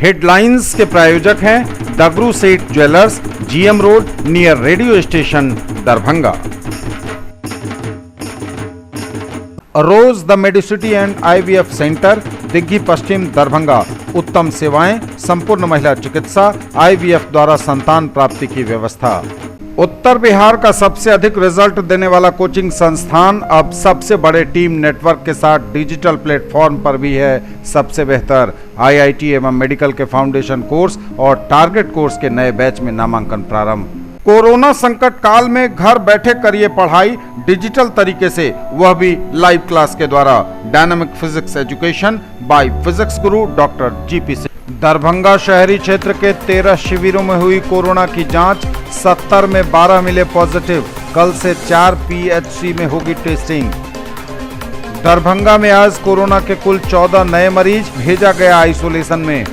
Headlines के प्रायोजक हैं Dagru Seth jewellers, GM road near radio station, Darbhanga. Rose the medicity and IVF centre, Digghi Paschim, Darbhanga. उत्तम सेवाएं, संपूर्ण महिला चिकित्सा, IVF द्वारा संतान प्राप्ति की व्यवस्था। उत्तर बिहार का सबसे अधिक रिजल्ट देने वाला कोचिंग संस्थान अब सबसे बड़े टीम नेटवर्क के साथ डिजिटल प्लेटफॉर्म पर भी है सबसे बेहतर। IIT एवं मेडिकल के फाउंडेशन कोर्स और टारगेट कोर्स के नए बैच में नामांकन प्रारंभ। कोरोना संकट काल में घर बैठे करिए पढ़ाई डिजिटल तरीके से, वह भी लाइव क्लास के द्वारा। Dynamic physics education by physics Guru doctor GP Singh. Darbhanga शहरी क्षेत्र के 13 शिविरों में हुई कोरोना की जांच, 70 में 12 मिले पॉजिटिव। कल से 4 PHC में होगी टेस्टिंग। दरभंगा में आज कोरोना के कुल 14 नए मरीज, भेजा गया आइसोलेशन में।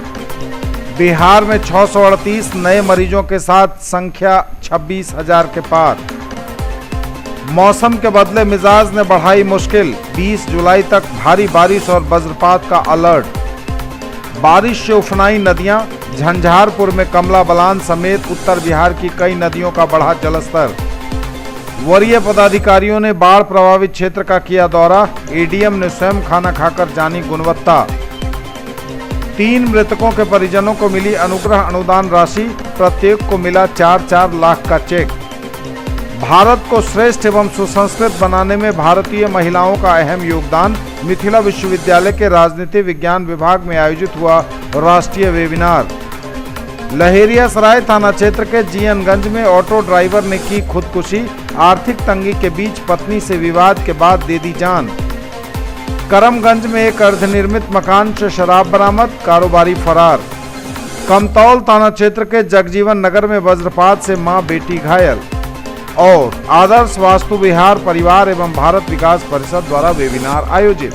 बिहार में 638 नए मरीजों के साथ संख्या 26,000 के पार। मौसम के बदले मिजाज ने बढ़ाई मुश्किल, 20 जुलाई तक भारी बारिश और वज्रपात का अलर्ट। बारिश से उफनाई नदियां, झंझारपुर में कमला बलान समेत उत्तर बिहार की कई नदियों का बढ़ा जलस्तर। वरीय पदाधिकारियों ने बाढ़ प्रभावित क्षेत्र का किया दौरा, ADM ने स्वयं खाना खाकर जानी गुणवत्ता। 3 मृतकों के परिजनों को मिली अनुग्रह अनुदान राशि, प्रत्येक को मिला 4-4 लाख का चेक। भारत को श्रेष्ठ एवं सुसंस्कृत बनाने में भारतीय महिलाओं का अहम योगदान, मिथिला विश्वविद्यालय के राजनीति विज्ञान विभाग में आयोजित हुआ राष्ट्रीय वेबिनार। लहेरियासराय थाना क्षेत्र के जीएनगंज में ऑटो ड्राइवर ने की खुदकुशी, आर्थिक तंगी के बीच पत्नी से विवाद के बाद दे दी जान। करमगंज में एक अर्धनिर्मित मकान से शराब बरामद, कारोबारी फरार। कमतौल थाना क्षेत्र के जगजीवन नगर में वज्रपात से मां बेटी घायल। और आदर्श वास्तु विहार परिवार एवं भारत विकास परिषद द्वारा वेबिनार आयोजित।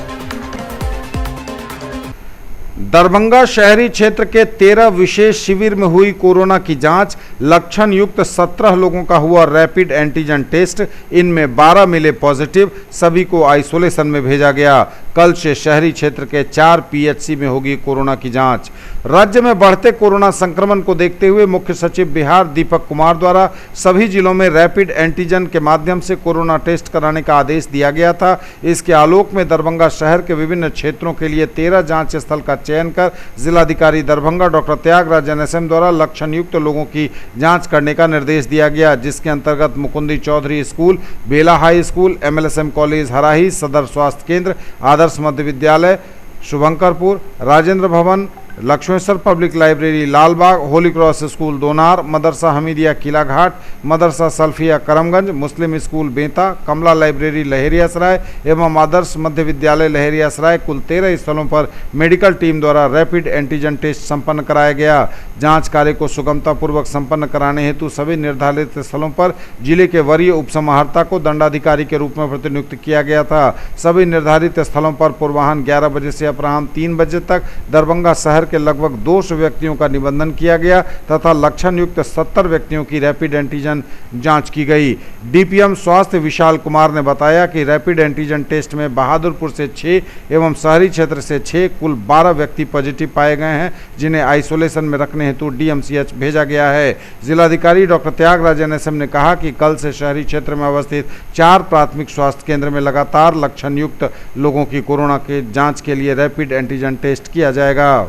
दरभंगा शहरी क्षेत्र के 13 विशेष शिविर में हुई कोरोना की जांच, लक्षण युक्त 17 लोगों का हुआ रैपिड एंटीजन टेस्ट, इनमें 12 मिले पॉजिटिव, सभी को आइसोलेशन में भेजा गया। कल से शहरी क्षेत्र के 4 PHC में होगी कोरोना की जांच। राज्य में बढ़ते कोरोना संक्रमण को देखते हुए मुख्य सचिव बिहार दीपक कुमार द्वारा सभी जिलों में रैपिड एंटीजन के माध्यम से कोरोना टेस्ट कराने का आदेश दिया गया था। इसके आलोक में दरभंगा शहर के विभिन्न क्षेत्रों के लिए 13 जांच स्थल का चयन कर जिलाधिकारी दरभंगा डॉक्टर त्यागराज NSM द्वारा लक्षण युक्त लोगों की जांच करने का निर्देश दिया गया, जिसके अंतर्गत Mukundi Chaudhary school, Bela high school, MLSM college Harahi, सदर स्वास्थ्य केंद्र, आदर्श मध्य विद्यालय Shubhankarpur, Rajendra Bhawan, Lakshmeshwar public library Lalbagh, holy cross school Donar, मदरसा हमीदिया किला घाट, मदरसा सल्फिया करमगंज, मुस्लिम स्कूल बेंता, कमला लाइब्रेरी लहेरियासराय एवं आदर्श मध्य विद्यालय लहेरियासराय, कुल 13 स्थलों पर मेडिकल टीम द्वारा रैपिड एंटीजन टेस्ट संपन्न कराया गया। जांच कार्य को सुगमतापूर्वक संपन्न कराने हेतु सभी निर्धारित स्थलों पर जिले के वरीय उपसमाहर्ता को दंडाधिकारी के रूप में प्रतिनियुक्त किया गया था। सभी निर्धारित स्थलों पर पूर्वाह्न 11 बजे से अपराह्न 3 बजे तक दरभंगा शहर के लगभग 200 व्यक्तियों का निबंधन किया गया तथा लक्षण युक्त 70 व्यक्तियों की रैपिड एंटीजन जांच की गई। DPM स्वास्थ्य विशाल कुमार ने बताया कि रैपिड एंटीजन टेस्ट में बहादुरपुर से 6 एवं शहरी क्षेत्र से 6 कुल 12 व्यक्ति पॉजिटिव पाए गए हैं, जिन्हें आइसोलेशन में रखने हेतु DMCH भेजा गया है। जिलाधिकारी डॉक्टर त्यागराज NSM ने कहा कि कल से शहरी क्षेत्र में अवस्थित 4 प्राथमिक स्वास्थ्य केंद्र में लगातार लक्षण युक्त लोगों की कोरोना के जांच के लिए रैपिड एंटीजन टेस्ट किया जाएगा।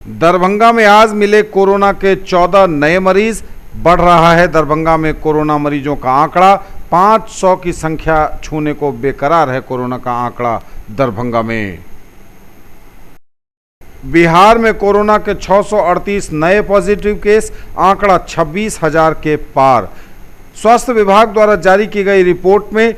दरभंगा में आज मिले कोरोना के 14 नए मरीज, बढ़ रहा है दरभंगा में कोरोना मरीजों का आंकड़ा, 500 की संख्या छूने को बेकरार है कोरोना का आंकड़ा दरभंगा में। बिहार में कोरोना के 638 नए पॉजिटिव केस, आंकड़ा 26,000 के पार। स्वास्थ्य विभाग द्वारा जारी की गई रिपोर्ट में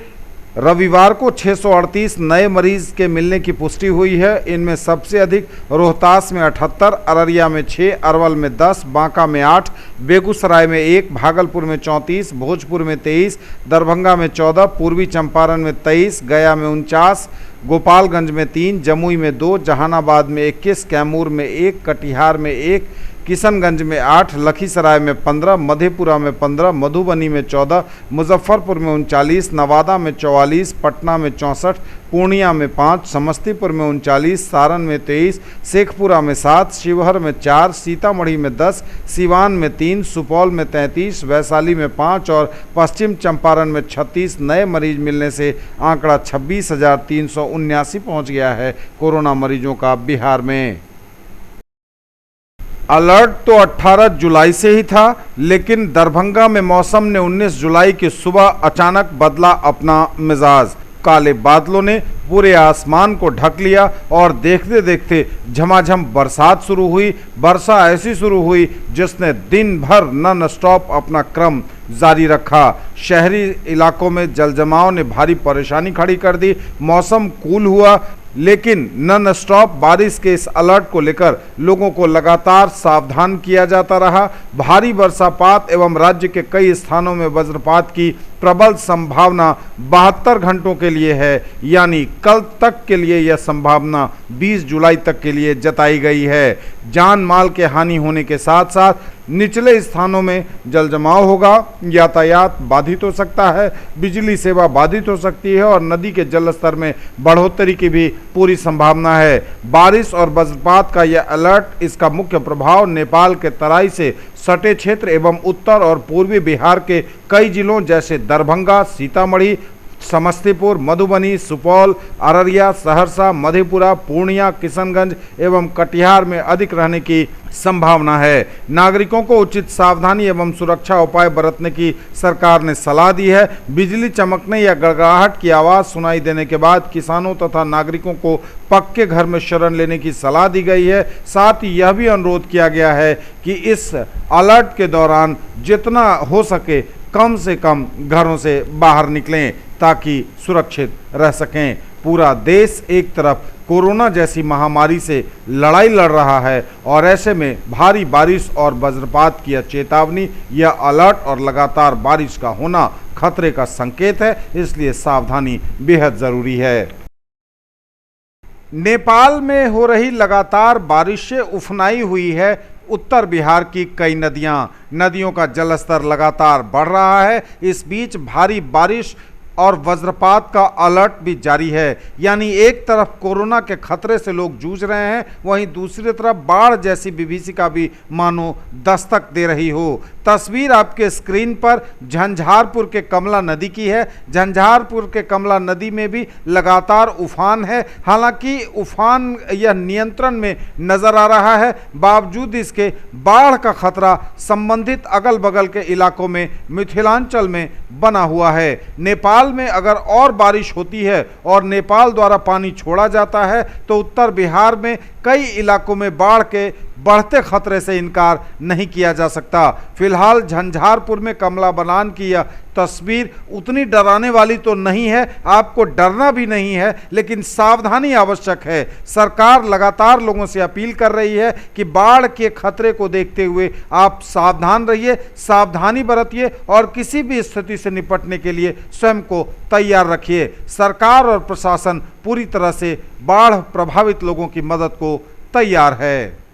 रविवार को 638 नए मरीज के मिलने की पुष्टि हुई है। इनमें सबसे अधिक रोहतास में 78, अररिया में 6, अरवल में 10, बांका में 8, बेगूसराय में 1, भागलपुर में 34, भोजपुर में 23, दरभंगा में 14, पूर्वी चंपारण में 23, गया में 49, गोपालगंज में 3, जमुई में 2, जहानाबाद में 21, कैमूर में 1, कटिहार में 1, किशनगंज में 8, लखीसराय में 15, मधेपुरा में 15, मधुबनी में 14, मुजफ्फरपुर में 39, नवादा में 44, पटना में 64, पूर्णिया में 5, समस्तीपुर में 39, सारण में 23, शेखपुरा में 7, शिवहर में 4, सीतामढ़ी में 10, सिवान में 3, सुपौल में 33, वैशाली में 5 और पश्चिम चंपारण में 36 नए मरीज मिलने से आंकड़ा 26,379 पहुंच गया है कोरोना मरीजों का बिहार में। अलर्ट तो 18 जुलाई से ही था, लेकिन दरभंगा में मौसम ने 19 जुलाई की सुबह अचानक बदला अपना मिजाज। काले बादलों ने पूरे आसमान को ढक लिया और देखते देखते झमाझम बरसात शुरू हुई। वर्षा ऐसी शुरू हुई जिसने दिन भर नॉन स्टॉप अपना क्रम जारी रखा। शहरी इलाकों में जलजमाव ने भारी परेशानी खड़ी कर दी। मौसम कूल हुआ, लेकिन नॉन स्टॉप बारिश के इस अलर्ट को लेकर लोगों को लगातार सावधान किया जाता रहा। भारी वर्षापात एवं राज्य के कई स्थानों में वज्रपात की प्रबल संभावना 72 घंटों के लिए है, यानी कल तक के लिए यह संभावना 20 जुलाई तक के लिए जताई गई है। जान माल के हानि होने के साथ साथ निचले स्थानों में जलजमाव होगा, यातायात बाधित हो सकता है, बिजली सेवा बाधित हो सकती है और नदी के जलस्तर में बढ़ोतरी की भी पूरी संभावना है। बारिश और वज्रपात का यह अलर्ट, इसका मुख्य प्रभाव नेपाल के तराई से सटे क्षेत्र एवं उत्तर और पूर्वी बिहार के कई जिलों जैसे दरभंगा, सीतामढ़ी, समस्तीपुर, मधुबनी, सुपौल, अररिया, सहरसा, मधेपुरा, पूर्णिया, किशनगंज एवं कटिहार में अधिक रहने की संभावना है। नागरिकों को उचित सावधानी एवं सुरक्षा उपाय बरतने की सरकार ने सलाह दी है। बिजली चमकने या गड़गड़ाहट की आवाज़ सुनाई देने के बाद किसानों तथा नागरिकों को पक्के घर में शरण लेने की सलाह दी गई है। साथ ही यह भी अनुरोध किया गया है कि इस अलर्ट के दौरान जितना हो सके कम से कम घरों से बाहर निकलें ताकि सुरक्षित रह सकें। पूरा देश एक तरफ कोरोना जैसी महामारी से लड़ाई लड़ रहा है और ऐसे में भारी बारिश और वज्रपात की चेतावनी, यह अलर्ट और लगातार बारिश का होना खतरे का संकेत है, इसलिए सावधानी बेहद जरूरी है। नेपाल में हो रही लगातार बारिश से उफनाई हुई है उत्तर बिहार की कई नदियों का जलस्तर लगातार बढ़ रहा है। इस बीच भारी बारिश और वज्रपात का अलर्ट भी जारी है, यानी एक तरफ कोरोना के खतरे से लोग जूझ रहे हैं, वहीं दूसरी तरफ बाढ़ जैसी विभीषिका भी मानो दस्तक दे रही हो। तस्वीर आपके स्क्रीन पर झंझारपुर के कमला नदी की है। झंझारपुर के कमला नदी में भी लगातार उफान है। हालांकि उफान यह नियंत्रण में नजर आ रहा है, बावजूद इसके बाढ़ का खतरा संबंधित अगल बगल के इलाकों में मिथिलांचल में बना हुआ है। नेपाल में अगर और बारिश होती है और नेपाल द्वारा पानी छोड़ा जाता है तो उत्तर बिहार में कई इलाकों में बाढ़ के बढ़ते खतरे से इनकार नहीं किया जा सकता। फिलहाल झंझारपुर में कमला बलान की यह तस्वीर उतनी डराने वाली तो नहीं है, आपको डरना भी नहीं है, लेकिन सावधानी आवश्यक है। सरकार लगातार लोगों से अपील कर रही है कि बाढ़ के खतरे को देखते हुए आप सावधान रहिए, सावधानी बरतिए और किसी भी स्थिति से निपटने के लिए स्वयं को तैयार रखिए। सरकार और प्रशासन पूरी तरह से बाढ़ प्रभावित लोगों की मदद को तैयार है।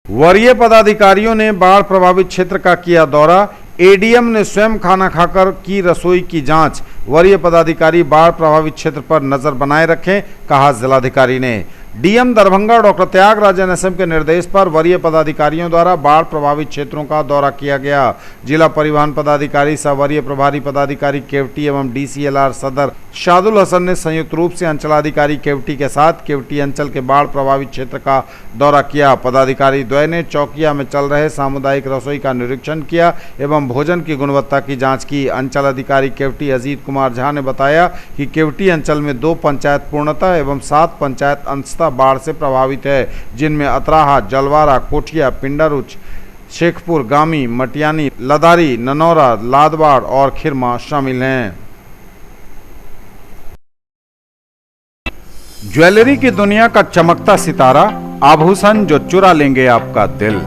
वरीय पदाधिकारियों ने बाढ़ प्रभावित क्षेत्र का किया दौरा। एडीएम ने स्वयं खाना खाकर की रसोई की जांच। वरीय पदाधिकारी बाढ़ प्रभावित क्षेत्र पर नजर बनाए रखें, कहा जिलाधिकारी ने। DM Darbhanga doctor Tyagarajan SM के निर्देश पर वरीय पदाधिकारियों द्वारा बाढ़ प्रभावित क्षेत्रों का दौरा किया गया। जिला परिवहन पदाधिकारी सह वरीय प्रभारी पदाधिकारी केवटी एवं डीसीएलआर सदर शादुल हसन ने संयुक्त रूप से अंचलाधिकारी केवटी के साथ केवटी अंचल के बाढ़ प्रभावित क्षेत्र का दौरा किया। पदाधिकारी द्वय ने चौकिया में चल रहे सामुदायिक रसोई का निरीक्षण किया एवं भोजन की गुणवत्ता की जाँच की। अंचल अधिकारी केवटी अजीत कुमार झा ने बताया कि केवटी अंचल में 2 पंचायत पूर्णतः एवं 7 पंचायत अंशतः बाढ़ से प्रभावित है, जिनमें अतराहा, जलवारा, कोठिया, पिंडारुच, शेखपुर, गामी, मटियानी, लदारी, ननौरा, लादबाड़ और खिरमा शामिल हैं। ज्वेलरी की दुनिया का चमकता सितारा, आभूषण जो चुरा लेंगे आपका दिल।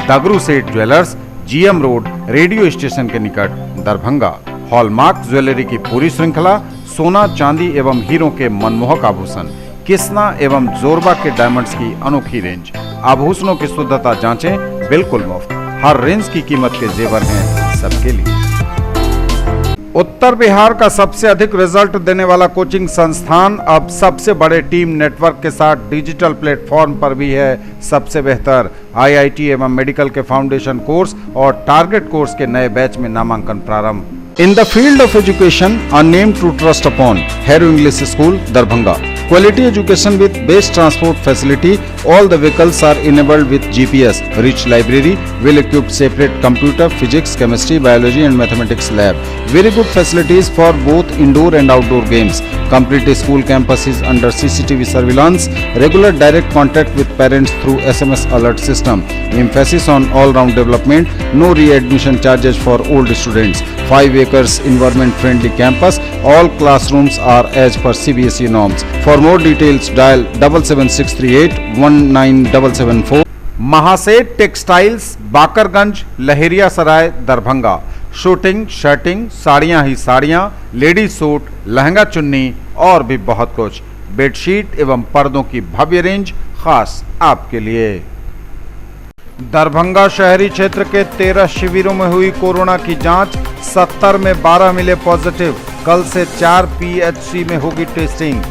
दगरू सेठ jewellers, GM road, radio station के निकट, दरभंगा। हॉलमार्क ज्वेलरी की पूरी श्रृंखला, सोना, चांदी एवं हीरों के मनमोहक आभूषण, किस्ना एवं जोरबा के डायमंड्स की अनोखी रेंज। आभूषणों की शुद्धता जांचें, बिल्कुल मुफ्त। हर रेंज की कीमत के जेवर हैं सबके लिए। उत्तर बिहार का सबसे अधिक रिजल्ट देने वाला कोचिंग संस्थान अब सबसे बड़े टीम नेटवर्क के साथ डिजिटल प्लेटफॉर्म पर भी है सबसे बेहतर। आईआईटी एवं मेडिकल के फाउंडेशन कोर्स और टारगेट कोर्स के नए बैच में नामांकन प्रारंभ। In the field of education, a name to trust upon, Hero English School, Darbhanga. Quality education with best transport facility. All the vehicles are enabled with GPS. Rich library, well-equipped separate computer, physics, chemistry, biology and mathematics lab. Very good facilities for both indoor and outdoor games. Complete school campus is under CCTV surveillance. Regular direct contact with parents through SMS alert system. Emphasis on all-round development. No re-admission charges for old students. 5 acres environment friendly campus. All classrooms are as per CBSE norms. For more details dial 77638 19774। Mahaseth textiles, Bakarganj, Laheria Sarai, Darbhanga. Suiting, shirting, साड़ियाँ ही साड़ियाँ, ladies suit, lehenga चुन्नी और भी बहुत कुछ। Bedsheet एवं पर्दों की भव्य रेंज खास आपके लिए। दरभंगा शहरी क्षेत्र के 13 शिविरों में हुई कोरोना की जांच। 70 में 12 मिले पॉजिटिव। कल से 4 पीएचसी में होगी टेस्टिंग।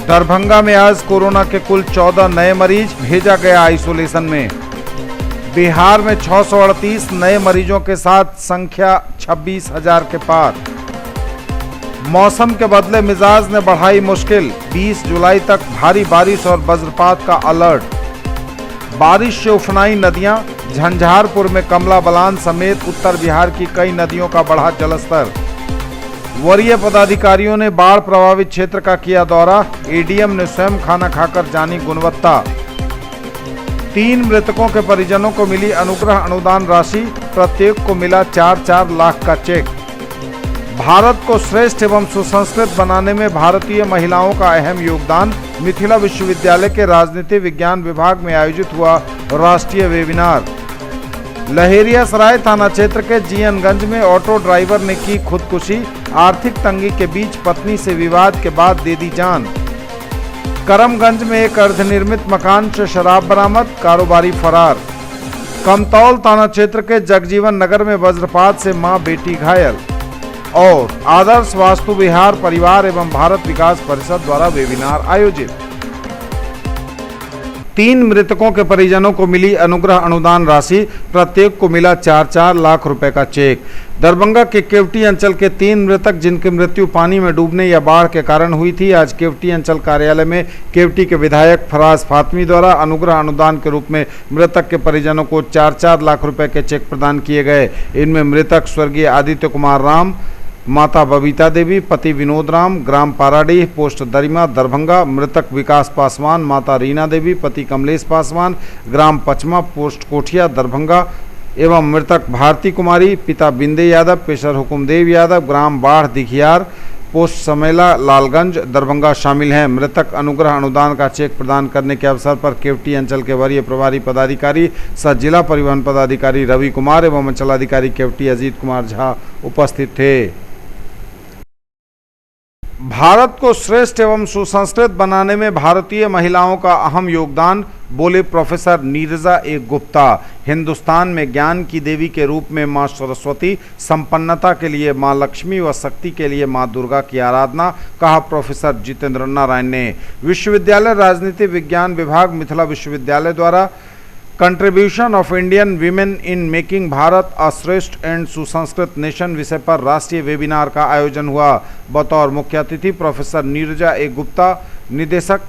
दरभंगा में आज कोरोना के कुल 14 नए मरीज, भेजा गया आइसोलेशन में। बिहार में 638 नए मरीजों के साथ संख्या 26,000 के पार। मौसम के बदले मिजाज ने बढ़ाई मुश्किल। 20 जुलाई तक भारी बारिश और वज्रपात का अलर्ट। बारिश से उफनाई नदियां। झंझारपुर में कमला बलान समेत उत्तर बिहार की कई नदियों का बढ़ा जलस्तर। वरीय पदाधिकारियों ने बाढ़ प्रभावित क्षेत्र का किया दौरा। एडीएम ने स्वयं खाना खाकर जानी गुणवत्ता। 3 मृतकों के परिजनों को मिली अनुग्रह अनुदान राशि। प्रत्येक को मिला 4-4 लाख का चेक। भारत को श्रेष्ठ एवं सुसंस्कृत बनाने में भारतीय महिलाओं का अहम योगदान। मिथिला विश्वविद्यालय के राजनीति विज्ञान विभाग में आयोजित हुआ राष्ट्रीय वेबिनार। लहेरिया सराय थाना क्षेत्र के जीएनगंज में ऑटो ड्राइवर ने की खुदकुशी। आर्थिक तंगी के बीच पत्नी से विवाद के बाद दे दी जान। करमगंज में एक अर्धनिर्मित मकान से शराब बरामद, कारोबारी फरार। कमतौल थाना क्षेत्र के जगजीवन नगर में वज्रपात से मां बेटी घायल। और आदर्श वास्तु विहार परिवार एवं भारत विकास परिषद द्वारा वेबिनार आयोजित। 3 मृतकों के परिजनों को मिली अनुग्रह अनुदान राशि। प्रत्येक को मिला 4-4 लाख रुपए का चेक। दरभंगा के केवटी अंचल के 3 मृतक जिनकी मृत्यु पानी में डूबने या बाढ़ के कारण हुई थी, आज केवटी अंचल कार्यालय में केवटी के विधायक फराज फातमी द्वारा अनुग्रह अनुदान के रूप में मृतक के परिजनों को 4-4 लाख रुपए के चेक प्रदान किए गए। इनमें मृतक स्वर्गीय आदित्य कुमार राम, माता बबीता देवी, पति विनोद राम, ग्राम पाराडीह, पोस्ट दरिमा, दरभंगा। मृतक विकास पासवान, माता रीना देवी, पति कमलेश पासवान, ग्राम पचमा, पोस्ट कोठिया, दरभंगा। एवं मृतक भारती कुमारी, पिता बिंदे यादव, पेशर हुकुमदेव यादव, ग्राम बाढ़ दिखियार, पोस्ट समेला, लालगंज, दरभंगा शामिल हैं। मृतक अनुग्रह अनुदान का चेक प्रदान करने के अवसर पर केवटी अंचल के वरीय प्रभारी पदाधिकारी सह जिला परिवहन पदाधिकारी रवि कुमार एवं अंचलाधिकारी केवटी अजीत कुमार झा उपस्थित थे। भारत को श्रेष्ठ एवं सुसंस्कृत बनाने में भारतीय महिलाओं का अहम योगदान, बोले प्रोफेसर नीरजा ए गुप्ता। हिंदुस्तान में ज्ञान की देवी के रूप में मां सरस्वती, संपन्नता के लिए मां लक्ष्मी व शक्ति के लिए मां दुर्गा की आराधना, कहा प्रोफेसर जितेंद्र नारायण ने। विश्वविद्यालय राजनीति विज्ञान विभाग मिथिला विश्वविद्यालय द्वारा contribution of Indian women in making Bharat अ श्रेष्ठ एंड सुसंस्कृत नेशन विषय पर राष्ट्रीय वेबिनार का आयोजन हुआ। बतौर मुख्य अतिथि प्रोफेसर नीरजा ए गुप्ता, निदेशक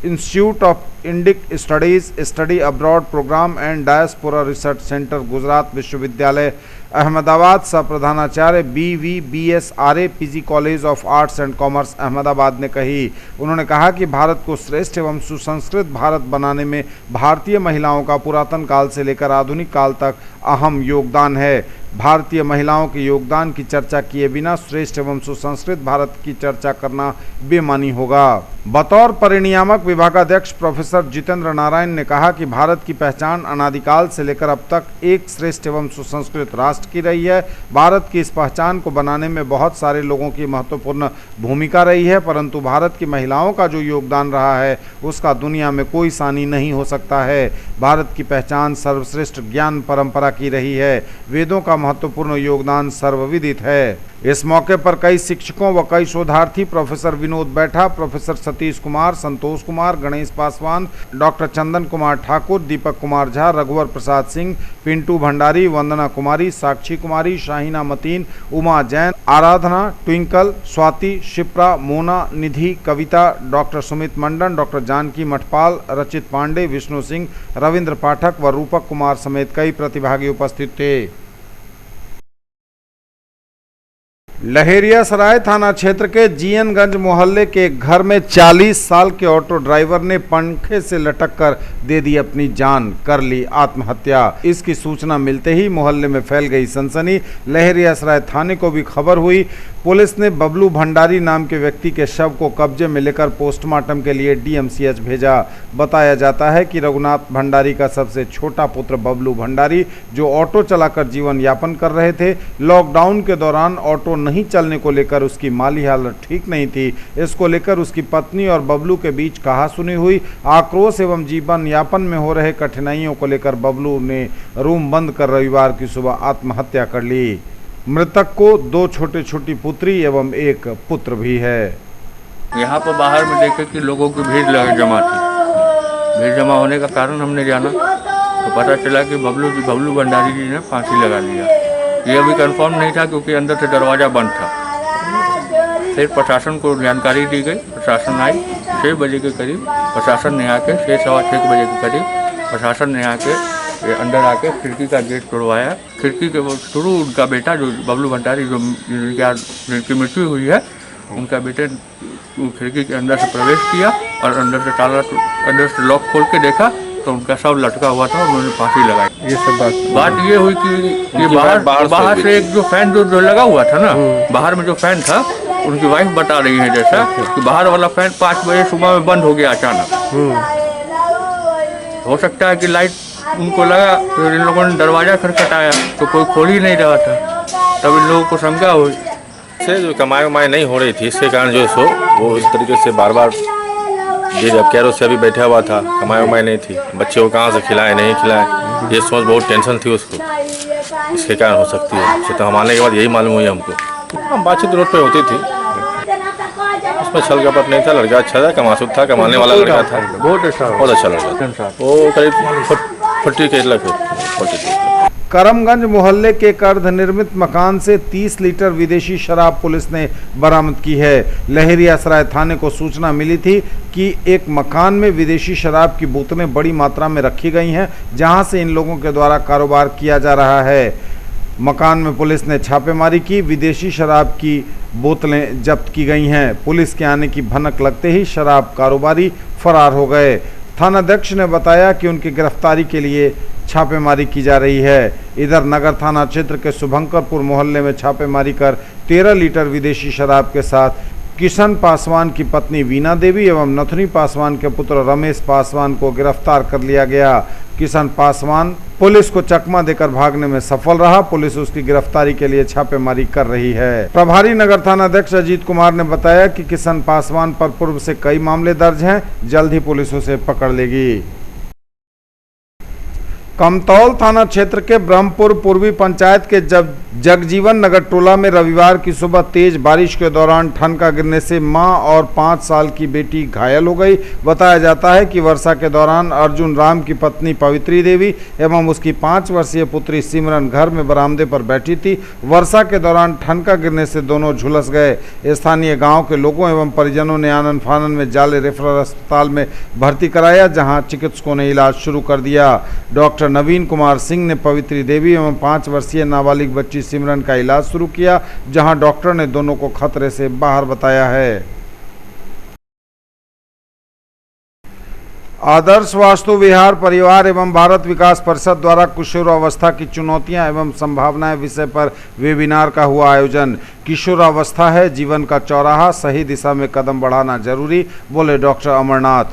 institute of Indic studies, study abroad programme and diaspora research centre, Gujarat विश्वविद्यालय अहमदाबाद, सह प्रधानाचार्य BVBSRA PG college of arts and commerce Ahmedabad ने कही। उन्होंने कहा कि भारत को श्रेष्ठ एवं सुसंस्कृत भारत बनाने में भारतीय महिलाओं का पुरातन काल से लेकर आधुनिक काल तक अहम योगदान है। भारतीय महिलाओं के योगदान की चर्चा किए बिना श्रेष्ठ एवं सुसंस्कृत भारत की चर्चा करना बेमानी होगा। बतौर परिनियामक विभागाध्यक्ष प्रोफेसर जितेंद्र नारायण ने कहा कि भारत की पहचान अनादिकाल से लेकर अब तक एक श्रेष्ठ एवं सुसंस्कृत राष्ट्र की रही है। भारत की इस पहचान को बनाने में बहुत सारे लोगों की महत्वपूर्ण भूमिका रही है, परंतु भारत की महिलाओं का जो योगदान रहा है उसका दुनिया में कोई सानी नहीं हो सकता है। भारत की पहचान सर्वश्रेष्ठ ज्ञान परंपरा की रही है। वेदों का महत्वपूर्ण योगदान सर्वविदित है। इस मौके पर कई शिक्षकों व कई शोधार्थी प्रोफेसर विनोद बैठा, प्रोफेसर सतीश कुमार, संतोष कुमार, गणेश पासवान, डॉक्टर चंदन कुमार ठाकुर, दीपक कुमार झा, रघुवर प्रसाद सिंह, पिंटू भंडारी, वंदना कुमारी, साक्षी कुमारी, शाहीना मतीन, उमा जैन, आराधना, ट्विंकल, स्वाति, शिप्रा, मोना, निधि, कविता, डॉक्टर सुमित मंडन, डॉक्टर जानकी मठपाल, रचित पांडे, विष्णु सिंह, रविंद्र पाठक व रूपक कुमार समेत कई प्रतिभागी उपस्थित थे। लहेरियासराय थाना क्षेत्र के जीएनगंज मोहल्ले के एक घर में 40 साल के ऑटो ड्राइवर ने पंखे से लटककर दे दी अपनी जान, कर ली आत्महत्या। इसकी सूचना मिलते ही मोहल्ले में फैल गई सनसनी। लहेरियासराय थाने को भी खबर हुई। पुलिस ने बबलू भंडारी नाम के व्यक्ति के शव को कब्जे में लेकर पोस्टमार्टम के लिए डीएमसीएच भेजा। बताया जाता है कि रघुनाथ भंडारी का सबसे छोटा पुत्र बबलू भंडारी, जो ऑटो चलाकर जीवन यापन कर रहे थे, लॉकडाउन के दौरान ऑटो नहीं चलने को लेकर उसकी माली हालत ठीक नहीं थी। इसको लेकर उसकी पत्नी और बबलू के बीच कहासुनी हुई। आक्रोश एवं जीवन यापन में हो रहे कठिनाइयों को लेकर बबलू ने रूम बंद कर रविवार की सुबह आत्महत्या कर ली। मृतक को 2 छोटी पुत्री एवं 1 पुत्र भी है। यहाँ पर बाहर में देखे कि लोगों की भीड़ जमा थी। भीड़ जमा होने का कारण हमने जाना तो पता चला कि बबलू भंडारी जी ने फांसी लगा लिया। ये अभी कंफर्म नहीं था क्योंकि अंदर से दरवाज़ा बंद था। फिर प्रशासन को जानकारी दी गई। प्रशासन आई 6 बजे के करीब। प्रशासन ने आके 6 सवा 6 बजे के करीब प्रशासन ने आके अंदर आके खिड़की का गेट तोड़वाया। खिड़की के थ्रू उनका बेटा जो बबलू भंडारी जिनकी मृत्यु हुई है, उनका बेटे खिड़की के अंदर से प्रवेश किया और अंदर से ताला अंदर से लॉक खोल के देखा तो उनका शव लटका हुआ था और उन्होंने फांसी लगाई। ये सब बात ये हुई कि बाहर से एक जो फैन जो लगा हुआ था ना, बाहर में जो फैन था, उनकी वाइफ बता रही है जैसा कि बाहर वाला फैन 5 बजे सुबह में बंद हो गया अचानक। हो सकता है कि लाइट उनको लगा, फिर इन लोगों ने दरवाज़ा खटखटाया तो कोई खोल ही नहीं रहा था, तब इन लोगों को शंका हुई। से जो कमाई उमाई नहीं हो रही थी, इसके कारण जो सो वो इस तरीके से बार बार ये जब कैरो से अभी बैठा हुआ था, कमाई उमाई नहीं थी, बच्चे को कहाँ से खिलाए नहीं खिलाए, ये सोच बहुत टेंशन थी उसको, इसके कारण हो सकती है। इसे तो हम आने के बाद यही मालूम हुई हमको। हम बातचीत रोड पे होती थी, उसमें छल कपट नहीं था, लड़का अच्छा था, कमासुद था, कमाने वाला लड़का था, बहुत अच्छा लड़का था। वो करीब 40 लाख। करमगंज मोहल्ले के एक अर्धनिर्मित मकान से 30 लीटर विदेशी शराब पुलिस ने बरामद की है। लहेरियासराय थाने को सूचना मिली थी कि एक मकान में विदेशी शराब की बोतलें बड़ी मात्रा में रखी गई हैं, जहां से इन लोगों के द्वारा कारोबार किया जा रहा है। मकान में पुलिस ने छापेमारी की। विदेशी शराब की बोतलें जब्त की गई हैं। पुलिस के आने की भनक लगते ही शराब कारोबारी फरार हो गए। थानाध्यक्ष ने बताया कि उनकी गिरफ्तारी के लिए छापेमारी की जा रही है। इधर नगर थाना क्षेत्र के शुभंकरपुर मोहल्ले में छापेमारी कर 13 लीटर विदेशी शराब के साथ किशन पासवान की पत्नी वीना देवी एवं नथुनी पासवान के पुत्र रमेश पासवान को गिरफ्तार कर लिया गया। किशन पासवान पुलिस को चकमा देकर भागने में सफल रहा। पुलिस उसकी गिरफ्तारी के लिए छापेमारी कर रही है। प्रभारी नगर थाना अध्यक्ष अजीत कुमार ने बताया कि किशन पासवान पर पूर्व से कई मामले दर्ज हैं, जल्द ही पुलिस उसे पकड़ लेगी। कमतौल थाना क्षेत्र के ब्रह्मपुर पूर्वी पंचायत के जगजीवन नगर टोला में रविवार की सुबह तेज बारिश के दौरान ठनका गिरने से मां और 5 साल की बेटी घायल हो गई। बताया जाता है कि वर्षा के दौरान अर्जुन राम की पत्नी पवित्री देवी एवं उसकी 5 वर्षीय पुत्री सिमरन घर में बरामदे पर बैठी थी। वर्षा के दौरान ठनका गिरने से दोनों झुलस गए। स्थानीय गाँव के लोगों एवं परिजनों ने आनन फानन में जाले रेफरल अस्पताल में भर्ती कराया, जहाँ चिकित्सकों ने इलाज शुरू कर दिया। डॉक्टर नवीन कुमार सिंह ने पवित्री देवी एवं 5 वर्षीय नाबालिग बच्ची सिमरन का इलाज शुरू किया, जहां डॉक्टर ने दोनों को खतरे से बाहर बताया है। आदर्श वास्तु विहार परिवार एवं भारत विकास परिषद द्वारा किशोरावस्था की चुनौतियां एवं संभावनाएं विषय पर वेबिनार का हुआ आयोजन। किशोरावस्था है जीवन का चौराहा, सही दिशा में कदम बढ़ाना जरूरी, बोले डॉक्टर अमरनाथ।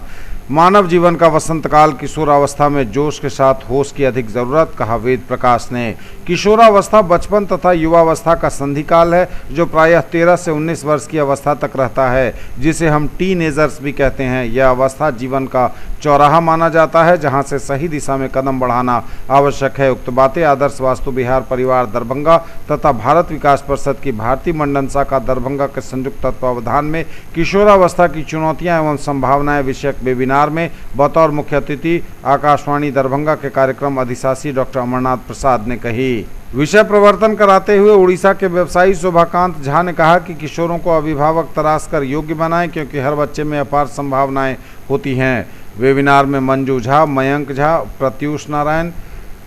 मानव जीवन का वसंतकाल किशोरावस्था में जोश के साथ होश की अधिक जरूरत, कहा वेद प्रकाश ने। किशोरावस्था बचपन तथा युवावस्था का संधिकाल है जो प्रायः 13 से 19 वर्ष की अवस्था तक रहता है, जिसे हम टीनेजर्स भी कहते हैं। यह अवस्था जीवन का चौराहा माना जाता है जहां से सही दिशा में कदम बढ़ाना आवश्यक है। उक्त बातें आदर्श वास्तु विहार परिवार दरभंगा तथा भारत विकास परिषद की भारतीय मंडन शाखा दरभंगा के संयुक्त तत्वावधान में किशोरावस्था की चुनौतियां एवं संभावनाएं विषयक वेबिनार में बतौर मुख्य अतिथि आकाशवाणी दरभंगा के कार्यक्रम अधिशासी डॉक्टर अमरनाथ प्रसाद ने कही। विषय प्रवर्तन कराते हुए उड़ीसा के व्यवसायी शोभाकांत झा ने कहा कि किशोरों को अभिभावक तराश कर योग्य बनाएं क्योंकि हर बच्चे में अपार संभावनाएं होती हैं। वेबिनार में मंजू झा, मयंक झा, प्रत्युष नारायण,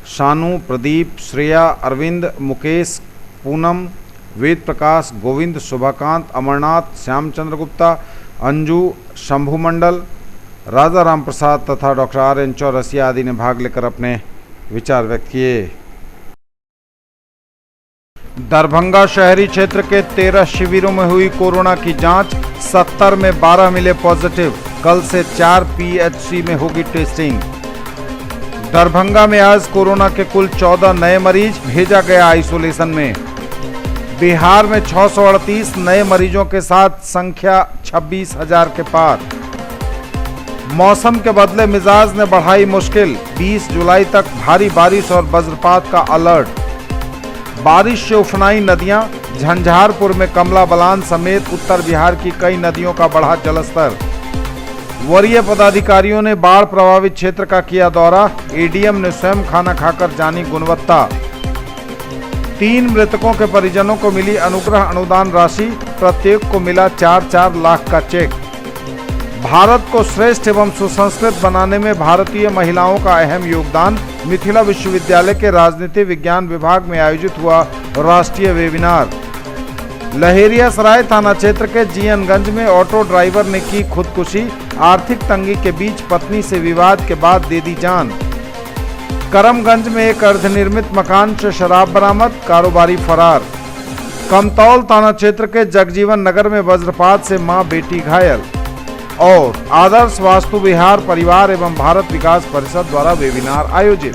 शानू, प्रदीप, श्रेया, अरविंद, मुकेश, पूनम, वेद प्रकाश, गोविंद, शोभाकांत, अमरनाथ, श्यामचंद्र गुप्ता, अंजू, शंभु मंडल, राजा राम प्रसाद तथा डॉक्टर RN चौरसिया आदि ने भाग लेकर अपने विचार व्यक्त किए। दरभंगा शहरी क्षेत्र के 13 शिविरों में हुई कोरोना की जांच, 70 में 12 मिले पॉजिटिव। कल से 4 PHC में होगी टेस्टिंग। दरभंगा में आज कोरोना के कुल 14 नए मरीज, भेजा गया आइसोलेशन में। बिहार में 638 नए मरीजों के साथ संख्या 26,000 के पार। मौसम के बदले मिजाज ने बढ़ाई मुश्किल, 20 जुलाई तक भारी बारिश और वज्रपात का अलर्ट। बारिश से उफनाई नदियां, झंझारपुर में कमला बलान समेत उत्तर बिहार की कई नदियों का बढ़ा जलस्तर। वरीय पदाधिकारियों ने बाढ़ प्रभावित क्षेत्र का किया दौरा, ADM ने स्वयं खाना खाकर जानी गुणवत्ता। 3 मृतकों के परिजनों को मिली अनुग्रह अनुदान राशि, प्रत्येक को मिला 4-4 लाख का चेक। भारत को श्रेष्ठ एवं सुसंस्कृत बनाने में भारतीय महिलाओं का अहम योगदान, मिथिला विश्वविद्यालय के राजनीति विज्ञान विभाग में आयोजित हुआ राष्ट्रीय वेबिनार। लहेरियासराय थाना क्षेत्र के जीएनगंज में ऑटो ड्राइवर ने की खुदकुशी, आर्थिक तंगी के बीच पत्नी से विवाद के बाद दे दी जान। करमगंज में एक अर्धनिर्मित मकान से शराब बरामद, कारोबारी फरार। कमतौल थाना क्षेत्र के जगजीवन नगर में वज्रपात से मां बेटी घायल। और आदर्श वास्तु विहार परिवार एवं भारत विकास परिषद द्वारा वेबिनार आयोजित।